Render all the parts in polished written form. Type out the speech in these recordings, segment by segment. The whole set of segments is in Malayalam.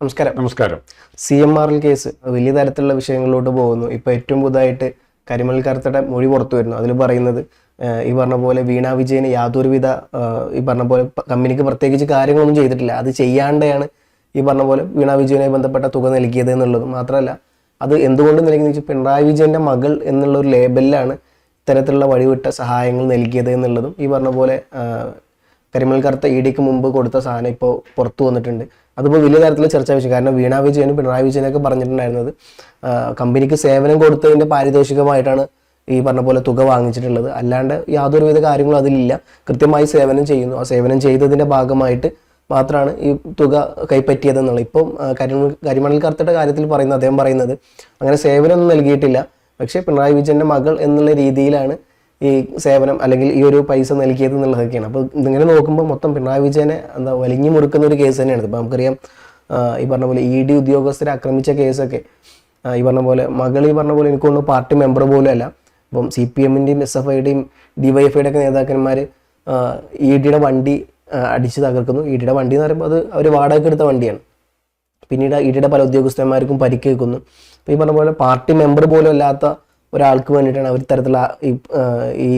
നമസ്കാരം. നമസ്കാരം. CMRL കേസ് വലിയ തരത്തിലുള്ള വിഷയങ്ങളിലോട്ട് പോകുന്നു. ഇപ്പോൾ ഏറ്റവും പുതുതായിട്ട് കരിമൽ കറുത്തയുടെ മൊഴി പുറത്തു വരുന്നു. അതിൽ പറയുന്നത് ഈ പറഞ്ഞ പോലെ വീണ വിജയന് യാതൊരുവിധ ഈ പറഞ്ഞ പോലെ കമ്പനിക്ക് പ്രത്യേകിച്ച് കാര്യങ്ങളൊന്നും ചെയ്തിട്ടില്ല. അത് ചെയ്യാണ്ടെയാണ് ഈ പറഞ്ഞ പോലെ വീണ വിജയനുമായി ബന്ധപ്പെട്ട തുക നൽകിയത് എന്നുള്ളതും മാത്രമല്ല, അത് എന്തുകൊണ്ട് നൽകിയെന്ന് വെച്ചാൽ പിണറായി വിജയന്റെ മകൾ എന്നുള്ള ഒരു ലേബലിലാണ് ഇത്തരത്തിലുള്ള വഴിവിട്ട സഹായങ്ങൾ നൽകിയത് എന്നുള്ളതും ഈ പറഞ്ഞ പോലെ കരിമൽ കറുത്ത EDക്ക് മുമ്പ് കൊടുത്ത സാധനം ഇപ്പോൾ പുറത്തു വന്നിട്ടുണ്ട്. അതിപ്പോൾ വലിയ തരത്തിൽ ചർച്ചാ വിഷയം. കാരണം വീണ വിജയനും പിണറായി വിജയനൊക്കെ പറഞ്ഞിട്ടുണ്ടായിരുന്നത് കമ്പനിക്ക് സേവനം കൊടുത്തതിൻ്റെ പാരിതോഷികമായിട്ടാണ് ഈ പറഞ്ഞ പോലെ തുക വാങ്ങിച്ചിട്ടുള്ളത്. അല്ലാണ്ട് യാതൊരുവിധ കാര്യങ്ങളും അതിലില്ല. കൃത്യമായി സേവനം ചെയ്യുന്നു. ആ സേവനം ചെയ്തതിൻ്റെ ഭാഗമായിട്ട് മാത്രമാണ് ഈ തുക കൈപ്പറ്റിയതെന്നുള്ളത്. ഇപ്പം കരിമണൽ കറുത്തയുടെ കാര്യത്തിൽ പറയുന്നത് അദ്ദേഹം പറയുന്നത് അങ്ങനെ സേവനമൊന്നും നൽകിയിട്ടില്ല, പക്ഷേ പിണറായി വിജയൻ്റെ മകൾ എന്നുള്ള രീതിയിലാണ് ഈ സേവനം അല്ലെങ്കിൽ ഈ ഒരു പൈസ നൽകിയത് എന്നുള്ളതൊക്കെയാണ്. അപ്പോൾ ഇതിങ്ങനെ നോക്കുമ്പോൾ മൊത്തം പിണറായി വിജയനെ വലിഞ്ഞു മുറുക്കുന്ന ഒരു കേസ് തന്നെയാണ്. ഇപ്പം നമുക്കറിയാം ഈ പറഞ്ഞ പോലെ ED ഉദ്യോഗസ്ഥരെ ആക്രമിച്ച കേസൊക്കെ ഈ പറഞ്ഞ പോലെ മകൾ ഈ പറഞ്ഞ പോലെ എനിക്ക് തോന്നുന്നു പാർട്ടി മെമ്പർ പോലും അല്ല. ഇപ്പം CPM-ൻ്റെയും SFIയുടെയും DYFIയുടെ ഒക്കെ നേതാക്കന്മാർ EDയുടെ വണ്ടി അടിച്ച് തകർക്കുന്നു. EDയുടെ വണ്ടി എന്ന് പറയുമ്പോൾ അത് അവർ വാടകയ്ക്ക് എടുത്ത വണ്ടിയാണ്. പിന്നീട് EDയുടെ പല ഉദ്യോഗസ്ഥന്മാർക്കും പരിക്കേൽക്കുന്നു. അപ്പോൾ ഈ പറഞ്ഞ പോലെ പാർട്ടി മെമ്പർ പോലും അല്ലാത്ത ഒരാൾക്ക് വേണ്ടിയിട്ടാണ് അവർ ഇത്തരത്തിലുള്ള ഈ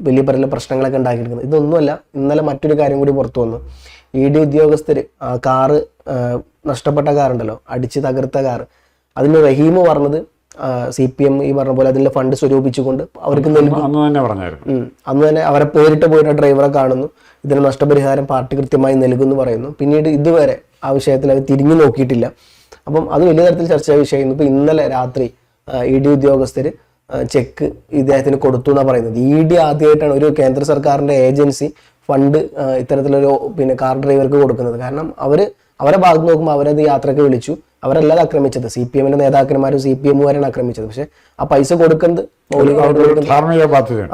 വലിയ പല പ്രശ്നങ്ങളൊക്കെ ഉണ്ടാക്കിയിരിക്കുന്നത്. ഇതൊന്നുമല്ല, ഇന്നലെ മറ്റൊരു കാര്യം കൂടി പുറത്തു വന്നു. ED ഉദ്യോഗസ്ഥർ കാറ് നഷ്ടപ്പെട്ട കാറുണ്ടല്ലോ, അടിച്ച് തകർത്ത കാറ്, അതിന് റഹീം പറഞ്ഞത് CPM ഈ പറഞ്ഞ പോലെ അതിൻ്റെ ഫണ്ട് സ്വരൂപിച്ചുകൊണ്ട് അവർക്ക് നൽകും. അന്ന് തന്നെ അവരെ പോയിട്ട് ഡ്രൈവറെ കാണുന്നു, ഇതിന് നഷ്ടപരിഹാരം പാർട്ടി കൃത്യമായി നൽകുമെന്ന് പറയുന്നു. പിന്നീട് ഇതുവരെ ആ വിഷയത്തിൽ അവർ തിരിഞ്ഞു നോക്കിയിട്ടില്ല. അപ്പം അത് വലിയ തരത്തിൽ ചർച്ചാ വിഷയമായിരുന്നു. ഇപ്പോൾ ഇന്നലെ രാത്രി ED ഉദ്യോഗസ്ഥർ ചെക്ക് ഇദ്ദേഹത്തിന് കൊടുത്തു എന്നാണ് പറയുന്നത്. ED ആദ്യമായിട്ടാണ് ഒരു കേന്ദ്ര സർക്കാരിൻ്റെ ഏജൻസി ഫണ്ട് ഇത്തരത്തിലൊരു കാർ ഡ്രൈവർക്ക് കൊടുക്കുന്നത്. കാരണം അവരെ ഭാഗത്ത് നോക്കുമ്പോൾ അവരത് യാത്രയ്ക്ക് വിളിച്ചു, അവരല്ലാതെ ആക്രമിച്ചത് CPM-ന്റെ നേതാക്കന്മാരും CPM-കാരാണ് ആക്രമിച്ചത്. പക്ഷെ ആ പൈസ കൊടുക്കുന്നത്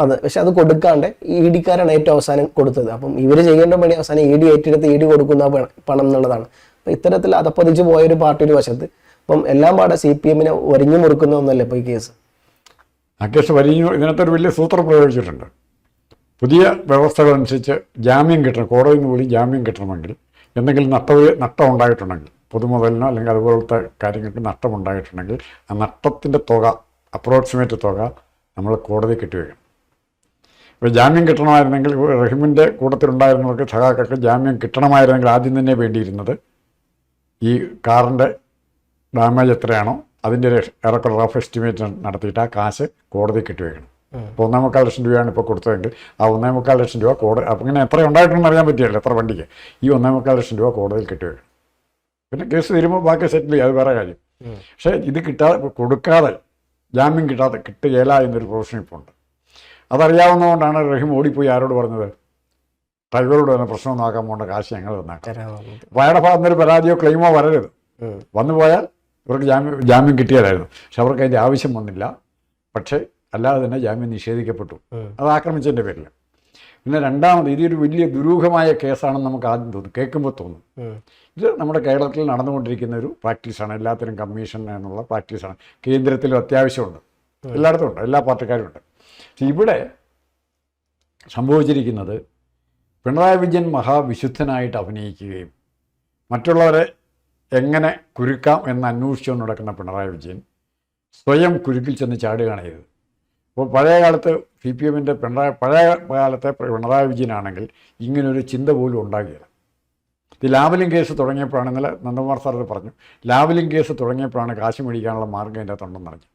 അതെ, പക്ഷെ അത് കൊടുക്കാണ്ട് ED-കാരാണ് ഏറ്റവും അവസാനം കൊടുത്തത്. അപ്പം ഇവർ ചെയ്യേണ്ട പണി അവസാനം ED ഏറ്റെടുത്ത് ED കൊടുക്കുന്ന പണം എന്നുള്ളതാണ്. അപ്പം ഇത്തരത്തിൽ അതപ്പതിച്ച് പോയൊരു പാർട്ടി ഒരു വശത്ത്, അപ്പം എല്ലാം പാടെ CPM-നെ വരിഞ്ഞു മുറുക്കുന്ന ഒന്നല്ല ഇപ്പോൾ ഈ കേസ്. ആ കേസ് വരിഞ്ഞു. ഇതിനകത്തൊരു വലിയ സൂത്രം പ്രയോഗിച്ചിട്ടുണ്ട്. പുതിയ വ്യവസ്ഥകളനുസരിച്ച് ജാമ്യം കിട്ടണം, കോടതിയിൽ നിന്ന് പോലും ജാമ്യം കിട്ടണമെങ്കിൽ എന്തെങ്കിലും നഷ്ടം ഉണ്ടായിട്ടുണ്ടെങ്കിൽ, പൊതുമുതലിനോ അല്ലെങ്കിൽ അതുപോലത്തെ കാര്യങ്ങൾക്ക് നഷ്ടമുണ്ടായിട്ടുണ്ടെങ്കിൽ ആ നഷ്ടത്തിൻ്റെ തുക, അപ്രോക്സിമേറ്റ് തുക നമ്മൾ കോടതി കെട്ടിവെക്കണം. ഇപ്പോൾ ജാമ്യം കിട്ടണമായിരുന്നെങ്കിൽ റഹീമിൻ്റെ കൂട്ടത്തിലുണ്ടായിരുന്നവർക്ക് സഹാക്കൾക്ക് ജാമ്യം കിട്ടണമായിരുന്നെങ്കിൽ ആദ്യം തന്നെ വേണ്ടിയിരുന്നത് ഈ കാറിൻ്റെ ഡാമേജ് എത്രയാണോ അതിൻ്റെ ഏറെക്കുറെ റഫ് എസ്റ്റിമേറ്റ് നടത്തിയിട്ട് ആ കാശ് കോടതി കെട്ടിവെക്കണം. ഇപ്പോൾ 1.25 ലക്ഷം രൂപയാണ് ഇപ്പോൾ കൊടുത്തതെങ്കിൽ ആ 1.25 ലക്ഷം രൂപ കോടതി, അപ്പം ഇങ്ങനെ എത്ര ഉണ്ടായിട്ടുണ്ടെന്ന് അറിയാൻ പറ്റിയല്ലോ എത്ര വണ്ടിക്ക്, ഈ 1.25 ലക്ഷം രൂപ കോടതിയിൽ കെട്ടിവെക്കണം. പിന്നെ കേസ് തീരുമ്പോൾ ബാക്കി സെറ്റിൽ ചെയ്യും, അത് വേറെ കാര്യം. പക്ഷേ ഇത് കൊടുക്കാതെ ജാമ്യം കിട്ടുകയില്ല എന്നൊരു പ്രൊഫഷൻ ഇപ്പോൾ ഉണ്ട്. അതറിയാവുന്നതുകൊണ്ടാണ് റഹീം ഓടിപ്പോയി ആരോട് പറഞ്ഞത്, ഡ്രൈവറോട് തന്നെ പ്രശ്നം നോക്കാൻ പോകേണ്ട കാശ് ഞങ്ങൾ തന്നാക്കാം. അപ്പോൾ അയാളുടെ ഭാഗത്ത് നിന്നൊരു പരാതിയോ ക്ലെയിമോ വരരുത്. വന്നു പോയാൽ ഇവർക്ക് ജാമ്യം കിട്ടിയതായിരുന്നു. പക്ഷെ അവർക്ക് അതിൻ്റെ ആവശ്യം വന്നില്ല. പക്ഷേ അല്ലാതെ തന്നെ ജാമ്യം നിഷേധിക്കപ്പെട്ടു, അത് ആക്രമിച്ചതിൻ്റെ പേരിൽ. പിന്നെ രണ്ടാമത്, ഇതൊരു വലിയ ദുരൂഹമായ കേസാണെന്ന് നമുക്ക് ആദ്യം തോന്നും, കേൾക്കുമ്പോൾ തോന്നും. ഇത് നമ്മുടെ കേരളത്തിൽ നടന്നുകൊണ്ടിരിക്കുന്ന ഒരു പ്രാക്ടീസാണ്. എല്ലാത്തിനും കമ്മീഷൻ എന്നുള്ള പ്രാക്ടീസാണ്. കേന്ദ്രത്തിലും അത്യാവശ്യമുണ്ട്, എല്ലായിടത്തും ഉണ്ട്, എല്ലാ പാർട്ടിക്കാരും ഉണ്ട്. പക്ഷെ ഇവിടെ സംഭവിച്ചിരിക്കുന്നത് പിണറായി വിജയൻ മഹാവിശുദ്ധനായിട്ട് അഭിനയിക്കുകയും മറ്റുള്ളവരെ എങ്ങനെ കുരുക്കാം എന്ന് അന്വേഷിച്ചുകൊണ്ട് നടക്കുന്ന പിണറായി വിജയൻ സ്വയം കുരുക്കിൽ ചെന്ന് ചാടുകയാണ് ചെയ്തത്. അപ്പോൾ പഴയ കാലത്ത് CPM-ൻ്റെ പഴയ കാലത്തെ പിണറായി വിജയനാണെങ്കിൽ ഇങ്ങനൊരു ചിന്ത പോലും ഉണ്ടാകില്ല. ഇത് ലാവലിംഗ് കേസ് തുടങ്ങിയപ്പോഴാണ്, ഇന്നലെ നന്ദകുമാർ സാർ പറഞ്ഞു, ലാവലിംഗ് കേസ് തുടങ്ങിയപ്പോഴാണ് കാശ് മേടിക്കാനുള്ള മാർഗ്ഗം അതിൻ്റെ അകത്തുണ്ടെന്ന് അറിഞ്ഞു.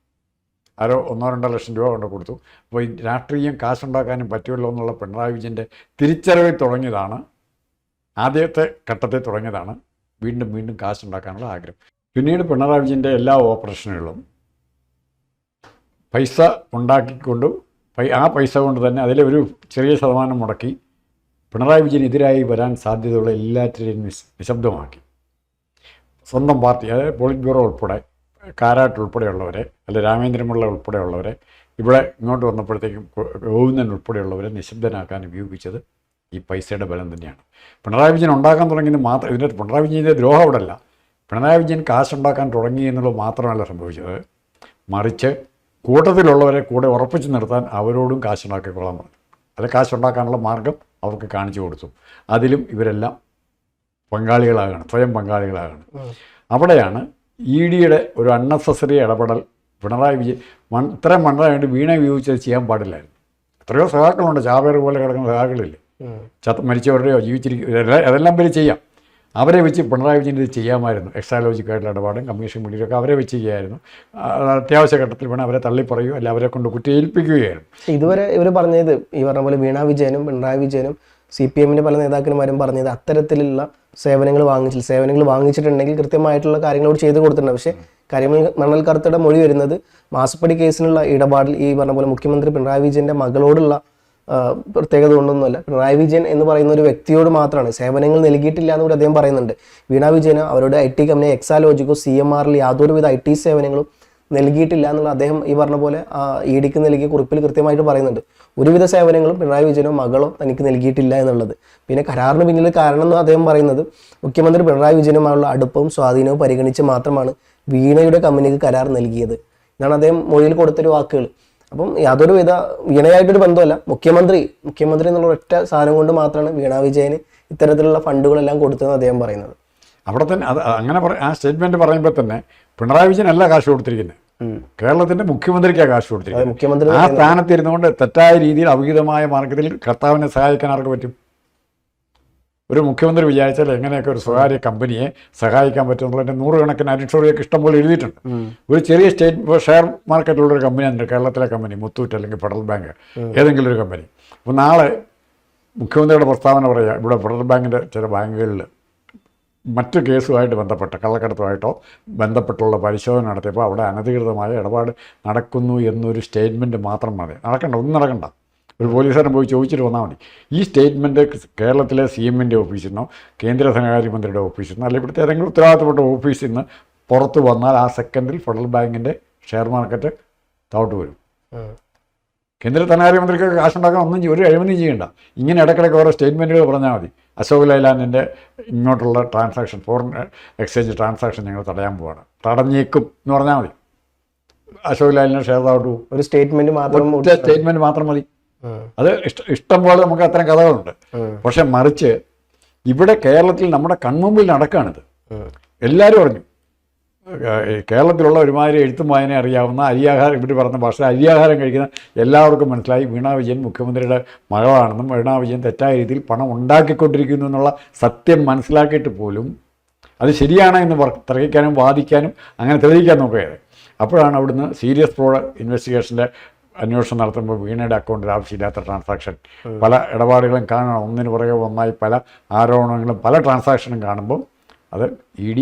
ആരോ 1-2 ലക്ഷം രൂപ കൊണ്ട് കൊടുത്തു. അപ്പോൾ ഈ രാഷ്ട്രീയം കാശുണ്ടാക്കാനും പറ്റുമല്ലോ എന്നുള്ള പിണറായി വിജയൻ്റെ തിരിച്ചറിവിൽ തുടങ്ങിയതാണ്, ആദ്യത്തെ ഘട്ടത്തിൽ തുടങ്ങിയതാണ് വീണ്ടും കാശുണ്ടാക്കാനുള്ള ആഗ്രഹം. പിന്നീട് പിണറായി വിജയൻ്റെ എല്ലാ ഓപ്പറേഷനുകളും പൈസ ഉണ്ടാക്കിക്കൊണ്ട് ആ പൈസ കൊണ്ട് തന്നെ അതിലെ ഒരു ചെറിയ ശതമാനം മുടക്കി പിണറായി വിജയനെതിരായി വരാൻ സാധ്യതയുള്ള എല്ലാറ്റിനെയും നിശബ്ദമാക്കി. സ്വന്തം പാർട്ടി, അതായത് പോളിറ്റ് ബ്യൂറോ ഉൾപ്പെടെ, കാരാട്ട് ഉൾപ്പെടെയുള്ളവരെ, അല്ലെ രാമേന്ദ്രപിള്ള ഉൾപ്പെടെയുള്ളവരെ, ഇവിടെ ഇങ്ങോട്ട് വന്നപ്പോഴത്തേക്കും ഗോവിന്ദൻ ഉൾപ്പെടെയുള്ളവരെ നിശബ്ദനാക്കാൻ ഉപയോഗിച്ചത് ഈ പൈസയുടെ ബലം തന്നെയാണ്. പിണറായി വിജയൻ ഉണ്ടാക്കാൻ തുടങ്ങിയത് മാത്രം, ഇതിൻ്റെ പിണറായി വിജയൻ്റെ ദ്രോഹം അവിടെ അല്ല, പിണറായി വിജയൻ കാശുണ്ടാക്കാൻ തുടങ്ങി എന്നുള്ളത് മാത്രമല്ല സംഭവിച്ചത്, മറിച്ച് കൂട്ടത്തിലുള്ളവരെ കൂടെ ഉറപ്പിച്ച് നിർത്താൻ അവരോടും കാശുണ്ടാക്കിക്കൊള്ളാൻ പറഞ്ഞു. അത് കാശുണ്ടാക്കാനുള്ള മാർഗം അവർക്ക് കാണിച്ചു കൊടുത്തു. അതിലും ഇവരെല്ലാം പങ്കാളികളാകണം, സ്വയം പങ്കാളികളാകണം. അവിടെയാണ് ED-യുടെ ഒരു അൺനെസസറി ഇടപെടൽ പിണറായി വിജയൻ ഇത്രയും മണ്ടമായിട്ട് വീണ ഉപയോഗിച്ചത് ചെയ്യാൻ പാടില്ലായിരുന്നു. എത്രയോ സഹാക്കളുണ്ട്, ചാവേർ പോലെ കിടക്കുന്ന സഹാക്കളില്ലേ, മരിച്ചവരുടെയോ ജീവിച്ചിരിക്കുക, അതെല്ലാം പേര് ചെയ്യാം. അവരെ വെച്ച് പിണറായി വിജയൻ ഇത് ചെയ്യാമായിരുന്നു. എക്സാലോജിക്കായിട്ടുള്ള ഇടപാടും കമ്മീഷൻ മീഡിയൊക്കെ അവരെ വെച്ച് ചെയ്യായിരുന്നു. അത്യാവശ്യ ഘട്ടത്തിൽ വേണം അവരെ തള്ളിപ്പറയുകയോ അല്ല അവരെ കൊണ്ട് കുറ്റേൽപ്പിക്കുകയായിരുന്നു. ഇതുവരെ ഇവർ പറഞ്ഞത് ഈ പറഞ്ഞ പോലെ വീണ വിജയനും പിണറായി വിജയനും CPM-ന്റെ പല നേതാക്കന്മാരും പറഞ്ഞത് അത്തരത്തിലുള്ള സേവനങ്ങൾ വാങ്ങിച്ചിട്ടുണ്ടെങ്കിൽ കൃത്യമായിട്ടുള്ള കാര്യങ്ങളോട് ചെയ്ത് കൊടുത്തിട്ടുണ്ട്. പക്ഷേ കരിമണൽ കർത്തയുടെ മൊഴി വരുന്നത് മാസപ്പടി കേസിനുള്ള ഇടപാടിൽ ഈ പറഞ്ഞ പോലെ മുഖ്യമന്ത്രി പിണറായി വിജയന്റെ മകളോടുള്ള പ്രത്യേകത കൊണ്ടൊന്നുമല്ല, പിണറായി വിജയൻ എന്ന് പറയുന്ന ഒരു വ്യക്തിയോട് മാത്രമാണ് സേവനങ്ങൾ നൽകിയിട്ടില്ല എന്ന് കൂടി അദ്ദേഹം പറയുന്നുണ്ട്. വീണ വിജയന് അവരുടെ IT കമ്പനി എക്സാലോജിക്കോ CMR-ൽ യാതൊരുവിധ IT സേവനങ്ങളും നൽകിയിട്ടില്ല എന്നുള്ള അദ്ദേഹം ഈ പറഞ്ഞ പോലെ ED-ക്ക് നൽകിയ കുറിപ്പിൽ കൃത്യമായിട്ട് പറയുന്നുണ്ട്. ഒരുവിധ സേവനങ്ങളും പിണറായി വിജയനോ മകളോ തനിക്ക് നൽകിയിട്ടില്ല എന്നുള്ളത്. പിന്നെ കരാറിന് പിന്നിൽ കാരണം എന്ന് അദ്ദേഹം പറയുന്നത് മുഖ്യമന്ത്രി പിണറായി വിജയനുമായുള്ള അടുപ്പവും സ്വാധീനവും പരിഗണിച്ച് മാത്രമാണ് വീണയുടെ കമ്പനിക്ക് കരാർ നൽകിയത് എന്നാണ് അദ്ദേഹം മൊഴിയിൽ കൊടുത്തൊരു വാക്കുകൾ. അപ്പം യാതൊരു വിധ വീണയായിട്ടൊരു ബന്ധമല്ല, മുഖ്യമന്ത്രി എന്നുള്ള ഒറ്റ സാധനം കൊണ്ട് മാത്രമാണ് വീണ വിജയന് ഇത്തരത്തിലുള്ള ഫണ്ടുകളെല്ലാം കൊടുത്തതെന്ന് അദ്ദേഹം പറയുന്നത്. അവിടെ തന്നെ അത് അങ്ങനെ ആ സ്റ്റേറ്റ്മെന്റ് പറയുമ്പോൾ തന്നെ പിണറായി വിജയൻ അല്ല കാശ് കൊടുത്തിരിക്കുന്നത്, കേരളത്തിന്റെ മുഖ്യമന്ത്രിക്കാണ് കാശ് കൊടുത്തിരിക്കുന്നത്. ആ സ്ഥാനത്ത് ഇരുന്നുകൊണ്ട് തെറ്റായ രീതിയിൽ അവിഹിതമായ മാർഗത്തിൽ കർത്താവിനെ സഹായിക്കാൻ ആർക്ക് പറ്റും? ഒരു മുഖ്യമന്ത്രി വിചാരിച്ചാൽ എങ്ങനെയൊക്കെ ഒരു സ്വകാര്യ കമ്പനിയെ സഹായിക്കാൻ പറ്റുമെന്നുള്ളതിൻ്റെ 100 കണക്കിന് അരിസ്റ്റോറിയൊക്കെ ഇഷ്ടംപോലെ എഴുതിയിട്ടുണ്ട്. ഒരു ചെറിയ ഷെയർ മാർക്കറ്റിലുള്ളൊരു കമ്പനിയാണ് കേരളത്തിലെ കമ്പനി, മുത്തൂറ്റ് അല്ലെങ്കിൽ ഫെഡറൽ ബാങ്ക്, ഏതെങ്കിലും ഒരു കമ്പനി. അപ്പോൾ നാളെ മുഖ്യമന്ത്രിയുടെ പ്രസ്താവന പറയുക, ഇവിടെ ഫെഡറൽ ബാങ്കിൻ്റെ ചില ബാങ്കുകളിൽ മറ്റു കേസുമായിട്ട് ബന്ധപ്പെട്ട കള്ളക്കടത്തുമായിട്ടോ ബന്ധപ്പെട്ടുള്ള പരിശോധന നടത്തിയപ്പോൾ അവിടെ അനധികൃതമായ ഇടപാട് നടക്കുന്നു എന്നൊരു സ്റ്റേറ്റ്മെൻറ്റ് മാത്രം മതി. ഒന്നും നടക്കണ്ട. ഒരു പോലീസുകാരൻ പോയി ചോദിച്ചിട്ട് വന്നാൽ മതി. ഈ സ്റ്റേറ്റ്മെൻറ്റ് കേരളത്തിലെ CM-ൻ്റെ ഓഫീസിൽ നിന്നോ കേന്ദ്ര ധനകാര്യമന്ത്രിയുടെ ഓഫീസിൽ നിന്നോ അല്ലെങ്കിൽ ഇവിടുത്തെ ഏതെങ്കിലും ഉത്തരവാദിത്തപ്പെട്ട ഓഫീസിൽ നിന്ന് പുറത്ത് വന്നാൽ ആ സെക്കൻഡിൽ ഫെഡറൽ ബാങ്കിൻ്റെ ഷെയർ മാർക്കറ്റ് താഴോട്ട് വരും. കേന്ദ്ര ധനകാര്യമന്ത്രിക്കൊക്കെ കാശുണ്ടാക്കാൻ ഒരു അഴിമതി ചെയ്യണ്ട. ഇങ്ങനെ ഇടയ്ക്കിടയ്ക്ക് ഓരോ സ്റ്റേറ്റ്മെൻറ്റുകൾ പറഞ്ഞാൽ മതി. അശോക് ലൈലാൻഡിൻ്റെ ഇങ്ങോട്ടുള്ള ട്രാൻസാക്ഷൻ, ഫോറിൻ എക്സ്ചേഞ്ച് ട്രാൻസാക്ഷൻ ഞങ്ങൾ തടയാൻ പോവാണ്, തടഞ്ഞേക്കും എന്ന് പറഞ്ഞാൽ മതി. അശോക് ലൈലാൻഡിൻ്റെ ഷെയർ താഴോട്ട് പോകും. ഒരു സ്റ്റേറ്റ്മെൻറ്റ് മാത്രം മതി. അത് ഇഷ്ടം പോലെ നമുക്ക് അത്തരം കഥകളുണ്ട്. പക്ഷെ മറിച്ച് ഇവിടെ കേരളത്തിൽ നമ്മുടെ കൺമുമ്പിൽ നടക്കുകയാണിത്. എല്ലാവരും അറിഞ്ഞു. കേരളത്തിലുള്ള ഒരുമാതിരി എഴുത്തും വായന അറിയാവുന്ന അരിയാഹാരം, ഇവർ പറഞ്ഞ ഭാഷ അരിയാഹാരം കഴിക്കുന്ന എല്ലാവർക്കും മനസ്സിലായി വീണ വിജയൻ മുഖ്യമന്ത്രിയുടെ മകളാണെന്നും വീണ വിജയൻ തെറ്റായ രീതിയിൽ പണം ഉണ്ടാക്കിക്കൊണ്ടിരിക്കുന്നു എന്നുള്ള സത്യം മനസ്സിലാക്കിയിട്ട് പോലും അത് ശരിയാണെന്ന് തർക്കിക്കാനും വാദിക്കാനും അങ്ങനെ തെളിയിക്കാൻ നോക്കുകയാണ്. അപ്പോഴാണ് അവിടുന്ന് സീരിയസ് ഫ്രോഡ് ഇൻവെസ്റ്റിഗേഷൻ്റെ അന്വേഷണം നടത്തുമ്പോൾ വീണയുടെ അക്കൗണ്ടിൽ ആവശ്യമില്ലാത്ത ട്രാൻസാക്ഷൻ, പല ഇടപാടുകളും കാണണം, ഒന്നിന് പുറകെ ഒന്നായി പല ആരോപണങ്ങളും പല ട്രാൻസാക്ഷനും കാണുമ്പോൾ അത് ED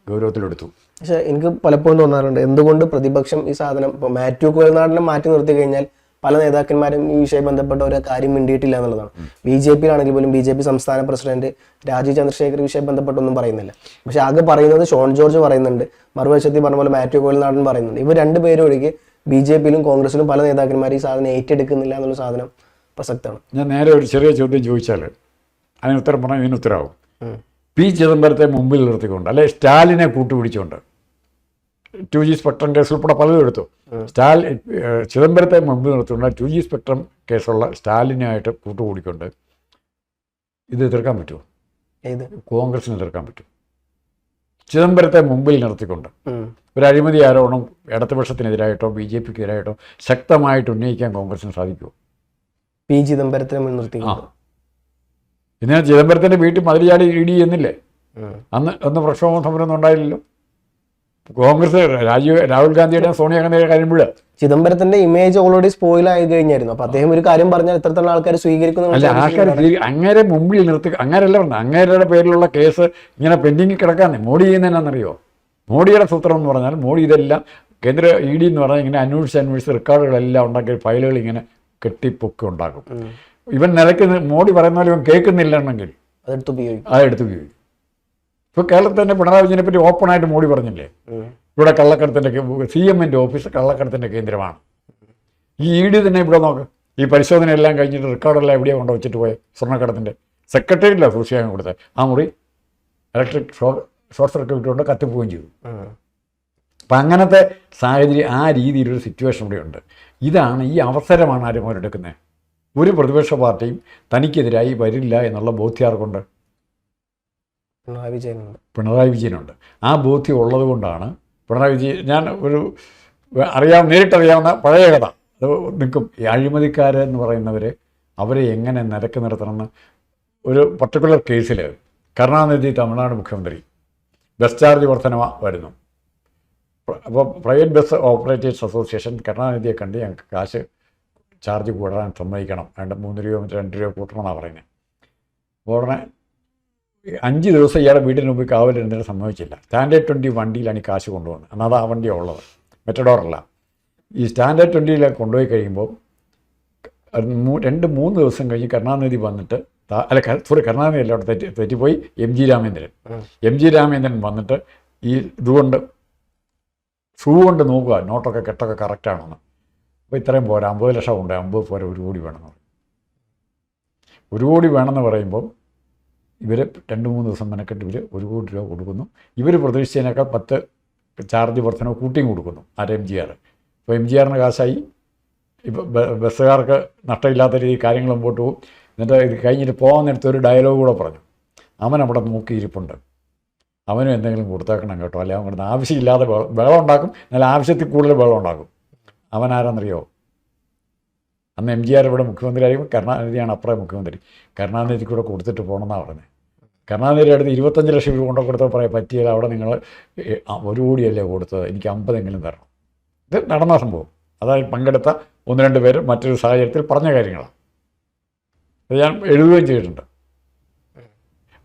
ഗൗരവത്തിലെടുത്തു. പക്ഷേ എനിക്ക് പലപ്പോഴും തോന്നാറുണ്ട് എന്തുകൊണ്ട് പ്രതിപക്ഷം ഈ സാധനം ഇപ്പോൾ മാത്യു കുഴൽനാടിനെ മാറ്റി നിർത്തി കഴിഞ്ഞാൽ പല നേതാക്കന്മാരും ഈ വിഷയം ബന്ധപ്പെട്ട ഒരു കാര്യം മിണ്ടിയിട്ടില്ല എന്നുള്ളതാണ്. BJP-യിലാണെങ്കിൽ പോലും BJP സംസ്ഥാന പ്രസിഡന്റ് രാജീവ് ചന്ദ്രശേഖർ വിഷയം ബന്ധപ്പെട്ടൊന്നും പറയുന്നില്ല. പക്ഷെ ആകെ പറയുന്നത് ഷോൺ ജോർജ് പറയുന്നുണ്ട്, മറുവശത്ത് പറഞ്ഞ പോലെ മാത്യു കുഴൽനാടൻ പറയുന്നുണ്ട്. ഇവർ രണ്ടുപേരും ഒഴികെ BJP-യിലും കോൺഗ്രസിലും പല നേതാക്കന്മാർ ഈ സാധനം ഏറ്റെടുക്കുന്നില്ല എന്നുള്ള സാധനം പ്രസക്തമാണ്. ഞാൻ നേരെ ഒരു ചെറിയ ചോദ്യം ചോദിച്ചാൽ അതിന് ഉത്തരം പറഞ്ഞാൽ ഇതിന് ഉത്തരവാകും. P. ചിദംബരത്തെ മുമ്പിൽ നിർത്തിക്കൊണ്ട് അല്ലെ സ്റ്റാലിനെ കൂട്ടുപിടിച്ചുകൊണ്ട് 2G സ്പെക്ട്രം കേസ് ഉൾപ്പെടെ പലതും എടുത്തു. ചിദംബരത്തെ മുമ്പിൽ നിർത്തിക്കൊണ്ട് 2G സ്പെക്ട്രം കേസുള്ള സ്റ്റാലിനായിട്ട് കൂട്ടുകൂടിക്കൊണ്ട് ഇത് എതിർക്കാൻ പറ്റുമോ? കോൺഗ്രസിന് എതിർക്കാൻ പറ്റും. ചിദംബരത്തെ മുമ്പിൽ നിർത്തിക്കൊണ്ട് ഒരു അഴിമതി ആരോപണം ഇടതുപക്ഷത്തിനെതിരായിട്ടോ BJP-ക്കെതിരായിട്ടോ ശക്തമായിട്ട് ഉന്നയിക്കാൻ കോൺഗ്രസിന് സാധിക്കുമോ? P. ചിദംബരത്തെ മുൻ നിർത്തിക്കൊണ്ട് ഇതിന് ചിദംബരത്തിൻ്റെ വീട്ടിൽ മതിലിയാടി ED എന്നില്ലേ? അന്ന് പ്രക്ഷോഭം സമരമൊന്നും ഉണ്ടായില്ലല്ലോ. കോൺഗ്രസ് രാഹുൽ ഗാന്ധിയുടെ സോണിയാഗാന്ധിയുടെ കഴിയുമ്പോൾ ചിദംബരത്തിന്റെ ഇമേജ് ഓൾറെഡി സ്പോയിൽ ആയി കഴിഞ്ഞായിരുന്നു. അപ്പൊ അദ്ദേഹം ഒരു കാര്യം പറഞ്ഞാൽ എത്രത്തോളം ആൾക്കാർ സ്വീകരിക്കുന്നു? ആൾക്കാർ അങ്ങേരെ മുമ്പിൽ നിർത്തി, അങ്ങേരല്ല പറഞ്ഞു, അങ്ങേരുടെ പേരിലുള്ള കേസ് ഇങ്ങനെ പെൻഡിങ്ങിൽ കിടക്കാന്നേ. മോഡി ചെയ്യുന്നതിനാണെന്നറിയോ? മോഡിയുടെ സൂത്രം എന്ന് പറഞ്ഞാൽ മോഡി ഇതെല്ലാം കേന്ദ്ര ED എന്ന് പറഞ്ഞാൽ ഇങ്ങനെ അന്വേഷിച്ച് റെക്കോർഡുകളെല്ലാം ഉണ്ടാക്കി ഫയലുകൾ ഇങ്ങനെ കെട്ടിപ്പൊക്കി ഉണ്ടാക്കും. ഇവൻ നിലയ്ക്ക് മോഡി പറയുന്ന പോലെ ഇവൻ കേൾക്കുന്നില്ലെങ്കിൽ അതെടുത്ത് ഉപയോഗിക്കും. ഇപ്പോൾ കേരളത്തിൽ തന്നെ പിണറായി വിജയനെ പറ്റി ഓപ്പണായിട്ട് മോഡി പറഞ്ഞില്ലേ, ഇവിടെ കള്ളക്കടത്തിൻ്റെ CM-ൻ്റെ ഓഫീസ് കള്ളക്കടത്തിൻ്റെ കേന്ദ്രമാണ്. ഈ ED തന്നെ ഇവിടെ നോക്ക്, ഈ പരിശോധന എല്ലാം കഴിഞ്ഞിട്ട് റെക്കോർഡെല്ലാം എവിടെയാണ് കൊണ്ട് വെച്ചിട്ട് പോയത്? സ്വർണ്ണക്കടത്തിൻ്റെ സെക്രട്ടേറിയറ്റിലാണ് സൂക്ഷിക്കാൻ കൊടുത്തത്. ആ മുറി ഇലക്ട്രിക് ഷോർട്ട് സർക്യൂട്ട് കൊണ്ട് കത്തിപ്പോവുകയും ചെയ്തു. അപ്പം അങ്ങനത്തെ സാഹചര്യം, ആ രീതിയിലൊരു സിറ്റുവേഷൻ ഇവിടെയുണ്ട്. ഇതാണ്, ഈ അവസരമാണ് ആരും അവരെടുക്കുന്നത്. ഒരു പ്രതിപക്ഷ പാർട്ടിയും തനിക്കെതിരായി വരില്ല എന്നുള്ള ബോധ്യാർക്കുണ്ട്. പിണറായി വിജയനുണ്ട്. ആ ബോധ്യം ഉള്ളത് കൊണ്ടാണ് പിണറായി വിജയൻ, ഞാൻ ഒരു നേരിട്ടറിയാവുന്ന പഴയ കഥ അത് നിൽക്കും. ഈ അഴിമതിക്കാരെന്ന് പറയുന്നവരെ അവരെ എങ്ങനെ നിരക്ക് നിർത്തണമെന്ന് ഒരു പർട്ടിക്കുലർ കേസിൽ കരുണാനിധി തമിഴ്നാട് മുഖ്യമന്ത്രി ബസ് ചാർജ് വർധന വരുന്നു. അപ്പോൾ പ്രൈവറ്റ് ബസ് ഓപ്പറേറ്റേഴ്സ് അസോസിയേഷൻ കരുണാനിധിയെ കണ്ട് ഞങ്ങൾക്ക് കാശ് ചാർജ് കൂടാൻ സമ്മതിക്കണം, 3 രൂപ 2 രൂപ കൂട്ടണമെന്നാണ് പറയുന്നത്. ഉടനെ 5 ദിവസം ഇയാളെ വീടിന് മുമ്പ് കാവലിരുന്നിട്ട് സമ്മതിച്ചില്ല. സ്റ്റാൻഡേർഡ് 20 വണ്ടിയിലാണ് ഈ കാശ് കൊണ്ടുവന്നത്. എന്നാൽ ആ വണ്ടിയാണ് ഉള്ളത്, മെറ്റഡോറല്ല. ഈ സ്റ്റാൻഡേർഡ് 20 കൊണ്ടുപോയി കഴിയുമ്പോൾ 2-3 ദിവസം കഴിഞ്ഞ് കരുണാനിധി വന്നിട്ട് കരുണാനിധി അല്ല, അവിടെ തെറ്റിപ്പോയി എം ജി രാമേന്ദ്രൻ വന്നിട്ട് ഈ ഇതുകൊണ്ട് ഷൂ കൊണ്ട് നോക്കുക നോട്ടൊക്കെ കെട്ടൊക്കെ കറക്റ്റാണെന്ന്. അപ്പോൾ ഇത്രയും പോരാ, 50 ലക്ഷം ഉണ്ട്, 50 പോരാ, 1 കോടി വേണമെന്ന് പറയും. 1 കോടി വേണമെന്ന് പറയുമ്പോൾ ഇവർ 2-3 ദിവസം മെനക്കെട്ട് ഇവർ 1 കോടി രൂപ കൊടുക്കുന്നു. ഇവർ പ്രതീക്ഷിച്ചതിനേക്കാൾ 10 ചാർജ് വർധനവ് കൂട്ടിയും കൊടുക്കുന്നു. M G R. ഇപ്പോൾ എം ജി ആറിന് കാശായി. ഇപ്പോൾ ബസ്സുകാർക്ക് നഷ്ടമില്ലാത്ത രീതിയിൽ കാര്യങ്ങൾ മുമ്പോട്ട് പോകും. എന്നിട്ട് ഇത് കഴിഞ്ഞിട്ട് പോകാൻ നേരത്തെ ഒരു ഡയലോഗ് കൂടെ പറഞ്ഞു. അവൻ അവിടെ നോക്കിയിരിപ്പുണ്ട്, അവനും എന്തെങ്കിലും കൊടുത്തേക്കണം കേട്ടോ, അല്ലെങ്കിൽ അവൻ കിടന്ന് ആവശ്യമില്ലാതെ ബഹളം ഉണ്ടാക്കും, എന്നാൽ ആവശ്യത്തിൽ കൂടുതൽ ബഹളം ഉണ്ടാക്കും. അവൻ ആരാന്നറിയോ? അന്ന് എം ജി ആർ ഇവിടെ മുഖ്യമന്ത്രി ആയിരിക്കും, കരുണാനിധിയാണ് അപ്പുറം മുഖ്യമന്ത്രി. കരുണാനിധിക്ക് കൂടെ കൊടുത്തിട്ട് പോകണമെന്നാണ് പറഞ്ഞത്. കരുണാനിധിയുടെ അടുത്ത് 25 ലക്ഷം രൂപ കൊണ്ടു കൊടുത്തപ്പോൾ പറയാം പറ്റിയില്ല, അവിടെ നിങ്ങൾ 1 കോടിയല്ലേ കൊടുത്തത്, എനിക്ക് 50 തരണം. ഇത് നടന്ന സംഭവം. അതായത് പങ്കെടുത്ത 1-2 പേര് മറ്റൊരു സാഹചര്യത്തിൽ പറഞ്ഞ കാര്യങ്ങളാണ്. അത് ഞാൻ എഴുതുകയും ചെയ്തിട്ടുണ്ട്.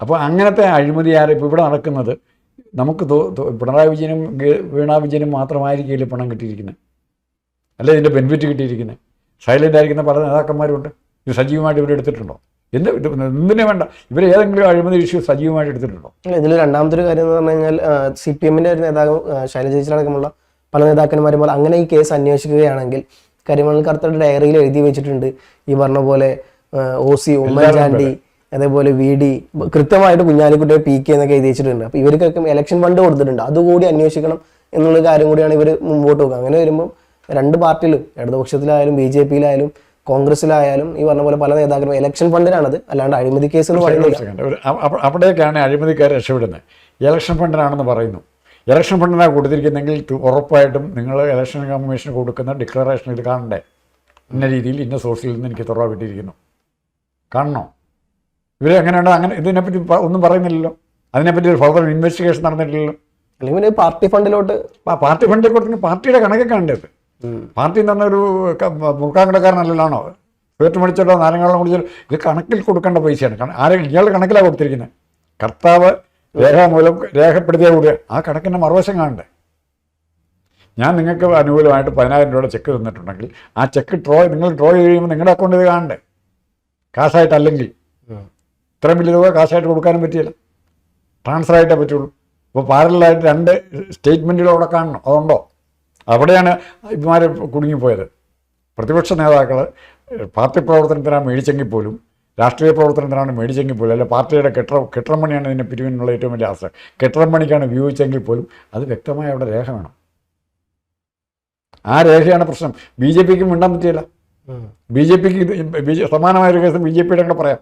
അപ്പോൾ അങ്ങനത്തെ അഴിമതിയാരെ ഇപ്പോൾ ഇവിടെ നടക്കുന്നത് നമുക്ക് പിണറായി വിജയനും വീണാ വിജയനും മാത്രമായിരിക്കില്ല പണം കിട്ടിയിരിക്കുന്നത്, അല്ലെ ഇതിൻ്റെ ബെനിഫിറ്റ് കിട്ടിയിരിക്കുന്നത്. സൈലൻ്റ് ആയിരിക്കുന്ന പല നേതാക്കന്മാരുണ്ട്. ഇത് സജീവമായിട്ട് ഇവർ എടുത്തിട്ടുണ്ടോ? എന്തിനു വേണ്ട, ഇവർ ഏതെങ്കിലും അഴിമതി ഇഷ്യൂ സജീവമായിട്ട് എടുത്തിട്ടുണ്ടോ? ഇതിൽ രണ്ടാമത്തെ ഒരു കാര്യം എന്ന് പറഞ്ഞു കഴിഞ്ഞാൽ CPM-ന്റെ ഒരു നേതാവ് ശൈലജ ചേച്ചിയടക്കമുള്ള പല നേതാക്കന്മാരും പോലെ അങ്ങനെ ഈ കേസ് അന്വേഷിക്കുകയാണെങ്കിൽ കരിമണൽ കറുത്തയുടെ ഡയറിയിൽ എഴുതി വെച്ചിട്ടുണ്ട് ഈ പറഞ്ഞ പോലെ OC ഉമ്മൻചാണ്ടി, അതേപോലെ VD, കൃത്യമായിട്ട് കുഞ്ഞാലിക്കുട്ടിയെ PK എന്നൊക്കെ എഴുതി വെച്ചിട്ടുണ്ട്. അപ്പോൾ ഇവർക്കൊക്കെ ഇലക്ഷൻ ഫണ്ട് കൊടുത്തിട്ടുണ്ട്, അതുകൂടി അന്വേഷിക്കണം എന്നുള്ള കാര്യം കൂടിയാണ് ഇവർ മുമ്പോട്ട് പോകുക. അങ്ങനെ വരുമ്പോൾ 2 പാർട്ടിയിലും, ഇടതുപക്ഷത്തിലായാലും BJP-യിലായാലും കോൺഗ്രസിലായാലും ഈ പറഞ്ഞ പോലെ പല നേതാക്കളും ഇലക്ഷൻ ഫണ്ടിനാണത്, അല്ലാണ്ട് അഴിമതി കേസ് എന്ന് പറയുന്നത്. അവിടേക്കാണ് അഴിമതിക്കാർ രക്ഷപ്പെടുന്നത്. ഇലക്ഷൻ ഫണ്ടിനാണെന്ന് പറയുന്നു. ഇലക്ഷൻ ഫണ്ടിനാണ് കൊടുത്തിരിക്കുന്നെങ്കിൽ ഉറപ്പായിട്ടും നിങ്ങൾ ഇലക്ഷൻ കമ്മീഷന് കൊടുക്കുന്ന ഡിക്ലറേഷൻ ഇത് കാണണ്ടേ? ഇന്ന രീതിയിൽ ഇന്ന സോഴ്സിൽ നിന്ന് എനിക്ക് തുറ കിട്ടിയിരിക്കുന്നു കാണണോ? ഇവർ എങ്ങനെയുണ്ടോ അങ്ങനെ ഇതിനെപ്പറ്റി ഒന്നും പറയുന്നില്ലല്ലോ. അതിനെപ്പറ്റി ഒരു ഫർദർ ഇൻവെസ്റ്റിഗേഷൻ നടന്നിട്ടില്ലല്ലോ. അല്ലെങ്കിൽ പാർട്ടി ഫണ്ടിലോട്ട് പാർട്ടി ഫണ്ടിൽ കൊടുത്തെങ്കിൽ പാർട്ടിയുടെ കണക്കെ കാണേണ്ടത്. പാർട്ടി എന്ന് പറഞ്ഞൊരു മുറുക്കാങ്കടക്കാരനല്ലാണോ? പേറ്റ് മേടിച്ചോട്ടോ നാരങ്ങളും കുടിച്ചോ, ഇത് കണക്കിൽ കൊടുക്കേണ്ട പൈസയാണ്. ഇയാളുടെ കണക്കിലാണ് കൊടുത്തിരിക്കുന്നത്. കർത്താവ് രേഖാമൂലം രേഖപ്പെടുത്തിയ കൂടി ആ കണക്കിൻ്റെ മറുവശം കാണണ്ടേ? ഞാൻ നിങ്ങൾക്ക് അനുകൂലമായിട്ട് 10,000 രൂപയുടെ ചെക്ക് തന്നിട്ടുണ്ടെങ്കിൽ ആ ചെക്ക് നിങ്ങൾ ഡ്രോ ചെയ്യുമ്പോൾ നിങ്ങളുടെ അക്കൗണ്ടിൽ ഇത് കാണണ്ടേ? കാശായിട്ടല്ലെങ്കിൽ ഇത്രയും വലിയ തുക കാശായിട്ട് കൊടുക്കാനും പറ്റിയില്ല, ട്രാൻസ്ഫർ ആയിട്ടേ പറ്റുള്ളൂ. അപ്പോൾ പാരലായിട്ട് 2 സ്റ്റേറ്റ്മെൻറ്റുകൾ അവിടെ കാണണം. അതുണ്ടോ? അവിടെയാണ് ഇവന്മാർ കുടുങ്ങിപ്പോയത്. പ്രതിപക്ഷ നേതാക്കൾ പാർട്ടി പ്രവർത്തനത്തിനാണ് മേടിച്ചെങ്കിൽ പോലും, രാഷ്ട്രീയ പ്രവർത്തനത്തിനാണ് മേടിച്ചെങ്കിൽ പോലും, അല്ല പാർട്ടിയുടെ കെട്ടിടം പണിയാണ് ഇതിൻ്റെ പിരിവിനുള്ള ഏറ്റവും വലിയ ആശ്രയം. കെട്ടിടം പണിക്കാണ് ഉപയോഗിച്ചെങ്കിൽ പോലും അത് വ്യക്തമായ അവിടെ രേഖ വേണം. ആ രേഖയാണ് പ്രശ്നം. BJPക്ക് മിണ്ടാൻ പറ്റിയില്ല. BJPക്ക് സമാനമായൊരു കേസ് BJPയുടെ കൂടെ പറയാം.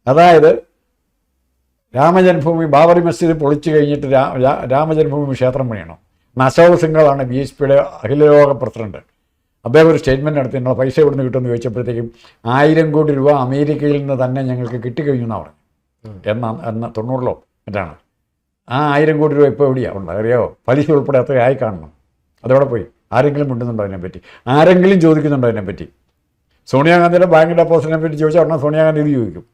അതായത് രാമജന്മഭൂമി ബാബറി മസ്ജിദ് പൊളിച്ചു കഴിഞ്ഞിട്ട് രാമജന്മഭൂമി ക്ഷേത്രം പണിയണം. അശോക് സിംഗാണ് BHPയുടെ അഖിലലോക പ്രസിഡന്റ്. അദ്ദേഹം ഒരു സ്റ്റേറ്റ്മെൻറ്റ് നടത്തി, നിങ്ങളെ പൈസ എവിടെ നിന്ന് കിട്ടുമെന്ന് ചോദിച്ചപ്പോഴത്തേക്കും 1000 കോടി രൂപ അമേരിക്കയിൽ നിന്ന് തന്നെ ഞങ്ങൾക്ക് കിട്ടിക്കഴിഞ്ഞു എന്നാണ് പറഞ്ഞു. എന്ന 90-ലോ മറ്റാണ്. ആ 1000 കോടി രൂപ ഇപ്പോൾ എവിടെയാണ് ഉണ്ട് അറിയാമോ? പലിശ ഉൾപ്പെടെ അത്ര ആയി കാണണം. അതവിടെ പോയി. ആരെങ്കിലും മിണ്ടുന്നുണ്ടോ അതിനെപ്പറ്റി? ആരെങ്കിലും ചോദിക്കുന്നുണ്ടോ അതിനെപ്പറ്റി? സോണിയാഗാന്ധിയുടെ ബാങ്ക് ഡെപ്പോസിറ്റിനെ പറ്റി ചോദിച്ചാൽ ഉടനെ സോണിയാഗാന്ധി ഇത് ചോദിക്കും.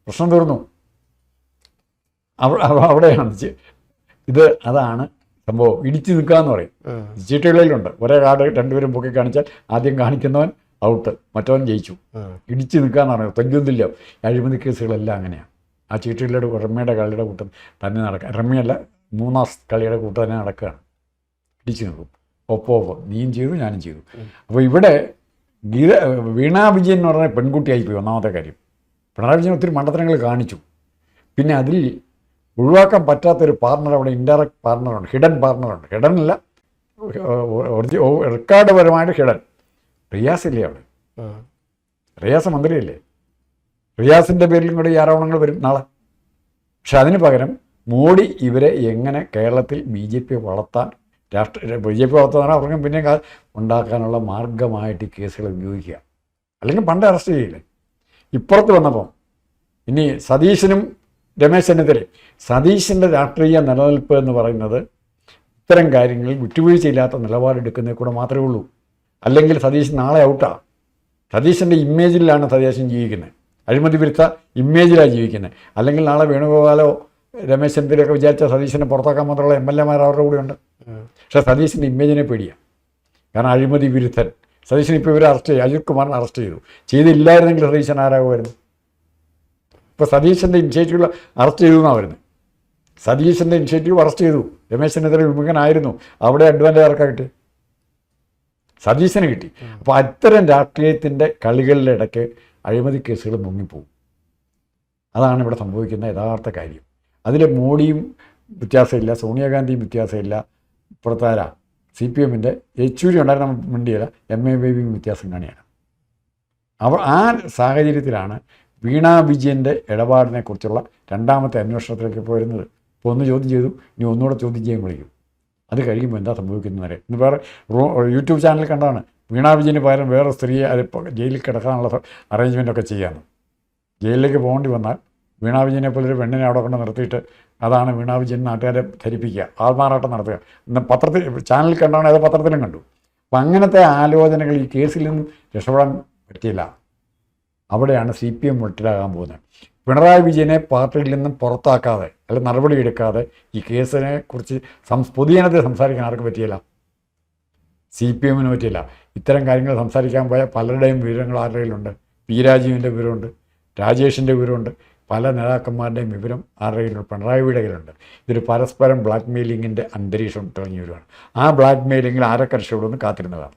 പ്രശ്നം തീർന്നു. അവിടെയാണ് ഇത്. അതാണ് സംഭവം. ഇടിച്ചു നിൽക്കുക എന്ന് പറയും. ചീട്ടുകളിലുണ്ട്. ഒരേ കാർഡ് 2 പേരും പൊക്കി കാണിച്ചാൽ ആദ്യം കാണിക്കുന്നവൻ ഔട്ട്, മറ്റവൻ ജയിച്ചു. ഇടിച്ചു നിൽക്കുക എന്ന് പറയുന്നത് തൊഞ്ചൊന്നുമില്ല. അഴിമതി കേസുകളെല്ലാം അങ്ങനെയാണ്. ആ ചീട്ടുകളിയുടെ റമ്മിയുടെ കളിയുടെ കൂട്ടം തന്നെ നടക്കുക. റമ്മിയല്ല, 3-ആം കളിയുടെ കൂട്ടം തന്നെ നടക്കുകയാണ്. ഇടിച്ചു നിൽക്കും. ഒപ്പം നീയും ചെയ്തു ഞാനും ചെയ്തു. അപ്പോൾ ഇവിടെ വീണാ വിജയൻ എന്ന് പറഞ്ഞാൽ പെൺകുട്ടിയായിപ്പോയി. ഒന്നാമത്തെ കാര്യം, പിണറായി വിജയൻ ഒത്തിരി മണ്ടത്തരങ്ങൾ കാണിച്ചു. പിന്നെ അതിൽ ഒഴിവാക്കാൻ പറ്റാത്തൊരു പാർട്ണർ അവിടെ, ഇൻഡയറക്റ്റ് പാർട്ണറുണ്ട്, ഹിഡൻ പാർട്ണറുണ്ട്. ഹിഡനല്ല, റെക്കോർഡ്പരമായിട്ട് ഹിഡൻ. റിയാസില്ലേ അവിടെ? റിയാസ് മന്ത്രിയല്ലേ? റിയാസിൻ്റെ പേരിലും കൂടെ ഈ ആരോപണങ്ങൾ വരും നാളെ. പക്ഷെ അതിന് പകരം മോഡി ഇവരെ എങ്ങനെ കേരളത്തിൽ BJP വളർത്താൻ BJP വളർത്താൻ അവർക്ക് പിന്നെ ഉണ്ടാക്കാനുള്ള മാർഗമായിട്ട് ഈ കേസുകൾ ഉപയോഗിക്കുക. അല്ലെങ്കിൽ പണ്ട് അറസ്റ്റ് ചെയ്യില്ലേ. ഇപ്പുറത്ത് വന്നപ്പോൾ ഇനി സതീശനും രമേശ് ചെന്നിത്തലയും സതീശൻ്റെ രാഷ്ട്രീയ നിലനിൽപ്പ് എന്ന് പറയുന്നത് ഇത്തരം കാര്യങ്ങളിൽ വിട്ടുവീഴ്ചയില്ലാത്ത നിലപാടെടുക്കുന്നതിൽ കൂടെ മാത്രമേ ഉള്ളൂ. അല്ലെങ്കിൽ സതീശൻ നാളെ ഔട്ടാണ്. സതീശൻ്റെ ഇമേജിലാണ് സതീശൻ ജീവിക്കുന്നത്, അഴിമതി വിരുദ്ധ ഇമേജിലാണ് ജീവിക്കുന്നത്. അല്ലെങ്കിൽ നാളെ വേണുഗോപാലോ രമേശ് ചെന്നിത്തലയൊക്കെ വിചാരിച്ച സതീശനെ പുറത്താക്കാൻ മാത്രമുള്ള MLA അവരുടെ കൂടെ ഉണ്ട്. പക്ഷേ സതീശൻ്റെ ഇമേജിനെ പേടിയാണ്. കാരണം അഴിമതി വിരുദ്ധൻ. സതീശൻ ഇപ്പോൾ ഇവരെ അറസ്റ്റ് ചെയ്തു, അജിത് കുമാറിനെ അറസ്റ്റ് ചെയ്തില്ലായിരുന്നെങ്കിൽ സതീശൻ ആരാകുമായിരുന്നു? ഇപ്പോൾ സതീശൻ്റെ ഇനിഷ്യേറ്റീവ് അറസ്റ്റ് ചെയ്തു എന്നാണ് വരുന്നത്. സതീശൻ്റെ ഇനിഷ്യേറ്റീവ് അറസ്റ്റ് ചെയ്തു, രമേശ് ചെന്നിത്തല വിമുഖനായിരുന്നു, അവിടെ അഡ്വാൻറ്റേജ് ആർക്കാ കിട്ടി? സതീശന് കിട്ടി. അപ്പോൾ അത്തരം രാഷ്ട്രീയത്തിൻ്റെ കളികളുടെ ഇടയ്ക്ക് അഴിമതി കേസുകൾ മുങ്ങിപ്പോകും. അതാണ് ഇവിടെ സംഭവിക്കുന്ന യഥാർത്ഥ കാര്യം. അതിൽ മോഡിയും വ്യത്യാസമില്ല, സോണിയാഗാന്ധിയും വ്യത്യാസമില്ല, ഇപ്പുറത്താര CPMൻ്റെ യെച്ചൂരി ഉണ്ടായിരുന്ന മിണ്ടിയല്ല, MA ബേബിയും വ്യത്യാസം കാണിയാണ്. ആ സാഹചര്യത്തിലാണ് വീണ വിജയൻ്റെ ഇടപാടിനെക്കുറിച്ചുള്ള രണ്ടാമത്തെ അന്വേഷണത്തിലേക്ക് പോരുന്നത്. ഇപ്പോൾ ഒന്ന് ചോദ്യം ചെയ്തു, ഇനി ഒന്നുകൂടെ ചോദ്യം ചെയ്യാൻ വിളിക്കും. അത് കഴിയുമ്പോൾ എന്താ സംഭവിക്കുന്നവരെ ഇന്ന് വേറെ YouTube ചാനൽ കണ്ടാണ് വീണ വിജയന് പകരം വേറെ സ്ത്രീയെ ജയിലിൽ കിടക്കാനുള്ള അറേഞ്ച്മെൻറ്റൊക്കെ ചെയ്യാമെന്ന്. ജയിലിലേക്ക് പോകേണ്ടി വന്നാൽ വീണ വിജയനെ പോലെ ഒരു പെണ്ണിനെ അവിടെ കൊണ്ട് നിർത്തിയിട്ട് അതാണ് വീണ വിജയൻ നാട്ടുകാരെ ധരിപ്പിക്കുക, ആൾമാറാട്ടം നടത്തുക. ഇന്ന് പത്രത്തിൽ ചാനലിൽ കണ്ടാണ്, അത് പത്രത്തിലും കണ്ടു. അപ്പം അങ്ങനത്തെ ആലോചനകൾ ഈ കേസിൽ നിന്നും രക്ഷപ്പെടാൻ പറ്റിയില്ല. അവിടെയാണ് CPM മുട്ടിലാകാൻ പോകുന്നത്. പിണറായി വിജയനെ പാർട്ടിയിൽ നിന്നും പുറത്താക്കാതെ അല്ലെങ്കിൽ നടപടിയെടുക്കാതെ ഈ കേസിനെ കുറിച്ച് പൊതുജനത്തെ സംസാരിക്കാൻ ആർക്ക് പറ്റിയില്ല? CPMന് പറ്റിയില്ല. ഇത്തരം കാര്യങ്ങൾ സംസാരിക്കാൻ പോയ പലരുടെയും വിവരങ്ങൾ ആരുടെ കയ്യിലുണ്ട്? P രാജീവിൻ്റെ വിവരമുണ്ട്, രാജേഷിൻ്റെ വിവരമുണ്ട്, പല നേതാക്കന്മാരുടെയും വിവരം ആരുടെ കയ്യിലുണ്ട്? പിണറായി വിയുടെ കയ്യിലുണ്ട്. ഇതൊരു പരസ്പരം ബ്ലാക്ക് മെയിലിങ്ങിൻ്റെ അന്തരീക്ഷം തുടങ്ങിയവരാണ്. ആ ബ്ലാക്ക് മെയിലിങ്ങിൽ ആരൊക്കെ രക്ഷപ്പെടുമെന്ന് കാത്തിരുന്നതാണ്.